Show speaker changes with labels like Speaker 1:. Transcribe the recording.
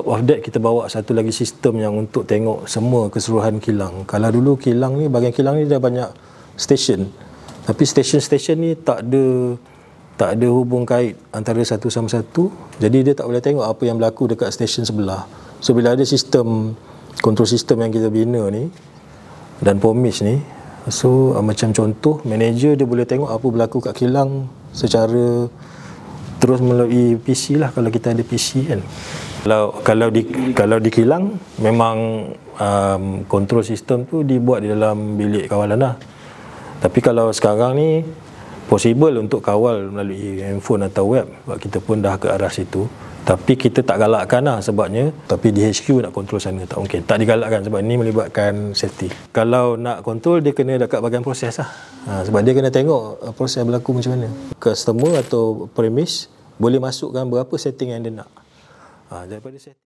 Speaker 1: top of that, kita bawa satu lagi sistem yang untuk tengok semua keseluruhan kilang. Kalau dulu kilang ni, bahagian kilang ni dah banyak stesen, tapi stesen-stesen ni tak ada hubung kait antara satu sama satu, jadi dia tak boleh tengok apa yang berlaku dekat stesen sebelah. So bila ada sistem, kontrol sistem yang kita bina ni dan POMIS ni, so macam contoh, manager dia boleh tengok apa berlaku kat kilang secara terus melalui PC lah, kalau kita ada PC kan. Kalau di kilang memang kontrol sistem tu dibuat di dalam bilik kawalan lah. Tapi kalau sekarang ni possible untuk kawal melalui handphone atau web, sebab kita pun dah ke arah situ. Tapi kita tak galakkan lah sebabnya, tapi di HQ nak kontrol sana tak mungkin, tak digalakkan sebab ni melibatkan safety. Kalau nak kontrol, dia kena dekat bahagian proses lah, sebab dia kena tengok proses berlaku macam mana. Customer atau premis boleh masukkan berapa setting yang dia nak, daripada setting